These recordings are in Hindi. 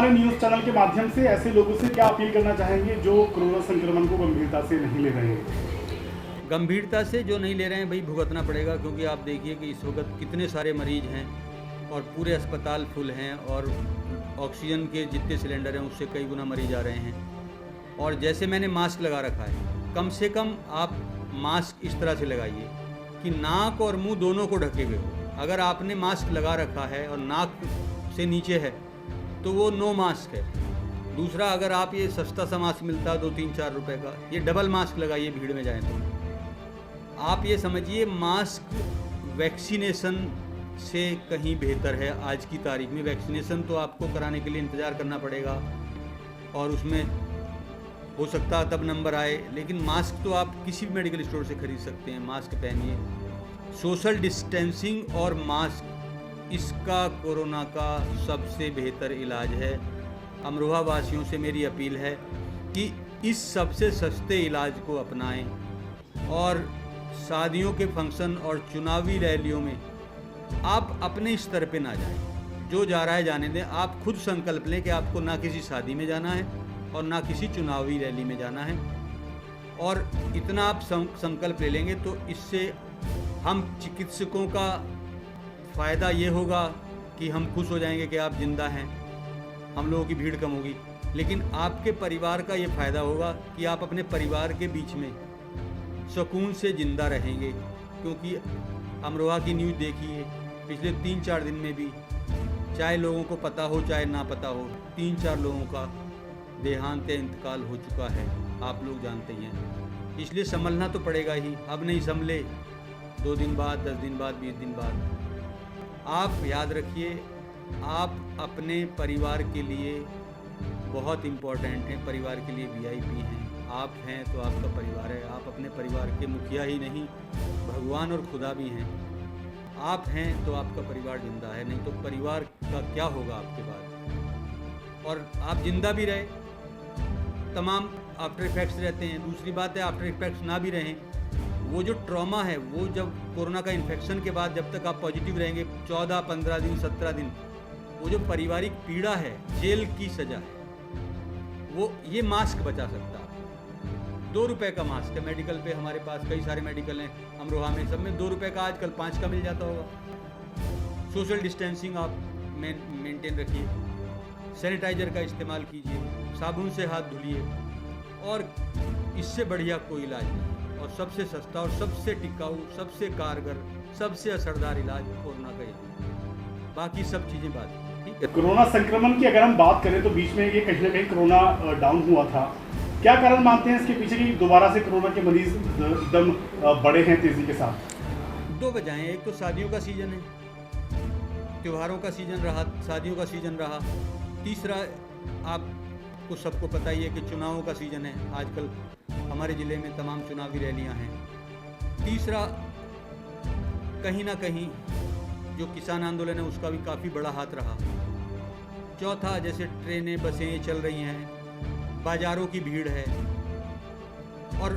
हमारे न्यूज़ चैनल के माध्यम से ऐसे लोगों से क्या अपील करना चाहेंगे जो कोरोना संक्रमण को गंभीरता से नहीं ले रहे हैं? गंभीरता से जो नहीं ले रहे हैं भाई, भुगतना पड़ेगा, क्योंकि आप देखिए कि इस वक्त कितने सारे मरीज हैं और पूरे अस्पताल फुल हैं और ऑक्सीजन के जितने सिलेंडर हैं उससे कई गुना मरीज आ रहे हैं। और जैसे मैंने मास्क लगा रखा है, कम से कम आप मास्क इस तरह से लगाइए कि नाक और मुंह दोनों को ढके हुए हो। अगर आपने मास्क लगा रखा है और नाक से नीचे है तो वो नो मास्क है। दूसरा, अगर आप ये सस्ता सा मास्क मिलता 2-3-4 रुपए का, ये डबल मास्क लगाइए भीड़ में जाएं तो। आप ये समझिए मास्क वैक्सीनेशन से कहीं बेहतर है। आज की तारीख में वैक्सीनेशन तो आपको कराने के लिए इंतज़ार करना पड़ेगा और उसमें हो सकता है तब नंबर आए, लेकिन मास्क तो आप किसी भी मेडिकल स्टोर से खरीद सकते हैं। मास्क पहनिए, सोशल डिस्टेंसिंग और मास्क, इसका कोरोना का सबसे बेहतर इलाज है। अमरोहा वासियों से मेरी अपील है कि इस सबसे सस्ते इलाज को अपनाएं और शादियों के फंक्शन और चुनावी रैलियों में आप अपने स्तर पे ना जाएं। जो जा रहा है जाने दें। आप खुद संकल्प लें कि आपको ना किसी शादी में जाना है और ना किसी चुनावी रैली में जाना है, और इतना आप संकल्प ले लेंगे तो इससे हम चिकित्सकों का फ़ायदा ये होगा कि हम खुश हो जाएंगे कि आप जिंदा हैं, हम लोगों की भीड़ कम होगी। लेकिन आपके परिवार का ये फ़ायदा होगा कि आप अपने परिवार के बीच में सुकून से ज़िंदा रहेंगे। क्योंकि अमरोहा की न्यूज़ देखिए, पिछले 3-4 दिन में भी, चाहे लोगों को पता हो चाहे ना पता हो, 3-4 लोगों का देहांत इंतकाल हो चुका है, आप लोग जानते ही हैं। इसलिए संभलना तो पड़ेगा ही। अब नहीं संभले 2 दिन बाद, 10 दिन बाद, 20 दिन बाद। आप याद रखिए, आप अपने परिवार के लिए बहुत इम्पोर्टेंट हैं, परिवार के लिए वीआईपी हैं। आप हैं तो आपका परिवार है। आप अपने परिवार के मुखिया ही नहीं, भगवान और खुदा भी हैं। आप हैं तो आपका परिवार जिंदा है, नहीं तो परिवार का क्या होगा आपके बाद। और आप जिंदा भी रहे, तमाम आफ्टर इफेक्ट्स रहते हैं। दूसरी बात है, आफ्टर इफेक्ट्स ना भी रहें, वो जो ट्रॉमा है, वो जब कोरोना का इन्फेक्शन के बाद जब तक आप पॉजिटिव रहेंगे 14, 15 दिन, 17 दिन, वो जो पारिवारिक पीड़ा है, जेल की सज़ा है, वो ये मास्क बचा सकता है। 2 रुपए का मास्क है। मेडिकल पे हमारे पास कई सारे मेडिकल हैं अमरोहा में, सब में 2 रुपए का आजकल 5 का मिल जाता होगा। सोशल डिस्टेंसिंग आप मेंटेन रखिए, सैनिटाइजर का इस्तेमाल कीजिए, साबुन से हाथ धुलिए, और इससे बढ़िया कोई इलाज नहीं। और सबसे सस्ता और सबसे टिकाऊ, सबसे कारगर, सबसे असरदार इलाज कोरोना का ही। बाकी सब चीज़ें बात ठीक है। कोरोना संक्रमण की अगर हम बात करें तो बीच में ये कहीं ना कहीं कोरोना डाउन हुआ था। क्या कारण मानते हैं इसके पीछे कि दोबारा से कोरोना के मरीज एकदम बढ़े हैं तेजी के साथ? 2 वजहें। एक तो शादियों का सीज़न है, त्योहारों का सीज़न रहा, शादियों का सीज़न रहा। तीसरा, आपको सबको पता ही है कि चुनावों का सीज़न है। आजकल हमारे ज़िले में तमाम चुनावी रैलियां हैं। तीसरा, कहीं ना कहीं जो किसान आंदोलन है उसका भी काफ़ी बड़ा हाथ रहा। चौथा, जैसे ट्रेनें, बसें चल रही हैं, बाज़ारों की भीड़ है, और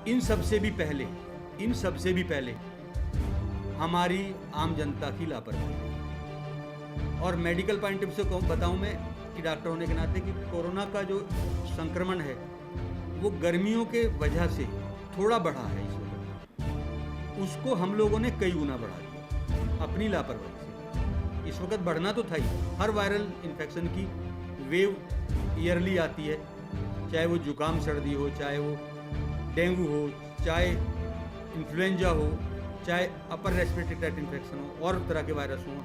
इन सबसे भी पहले हमारी आम जनता की लापरवाही। और मेडिकल पॉइंट ऑफ से बताऊं मैं कि डॉक्टर होने के नाते कि कोरोना का जो संक्रमण है वो गर्मियों के वजह से थोड़ा बढ़ा है इस वक्त। उसको हम लोगों ने कई गुना बढ़ा दिया अपनी लापरवाही से। इस वक्त बढ़ना तो था ही। हर वायरल इन्फेक्शन की वेव ईयरली आती है, चाहे वो जुकाम सर्दी हो, चाहे वो डेंगू हो, चाहे इन्फ्लुएंजा हो, चाहे अपर रेस्पिरेटरी ट्रैक्ट इन्फेक्शन हो, और तरह के वायरस हों,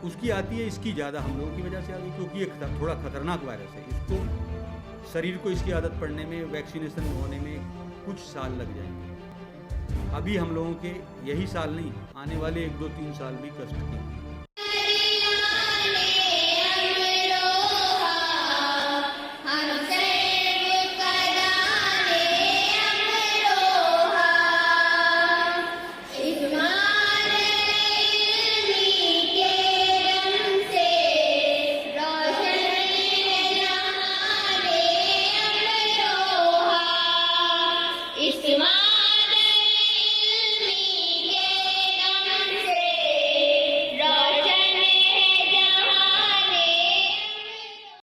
उसकी आती है। इसकी ज़्यादा हम लोगों की वजह से आ गई, क्योंकि ये थोड़ा खतरनाक वायरस है। इसको, शरीर को इसकी आदत पड़ने में, वैक्सीनेशन होने में कुछ साल लग जाएंगे। अभी हम लोगों के यही साल नहीं, आने वाले 1, 2, 3 साल भी कष्ट के।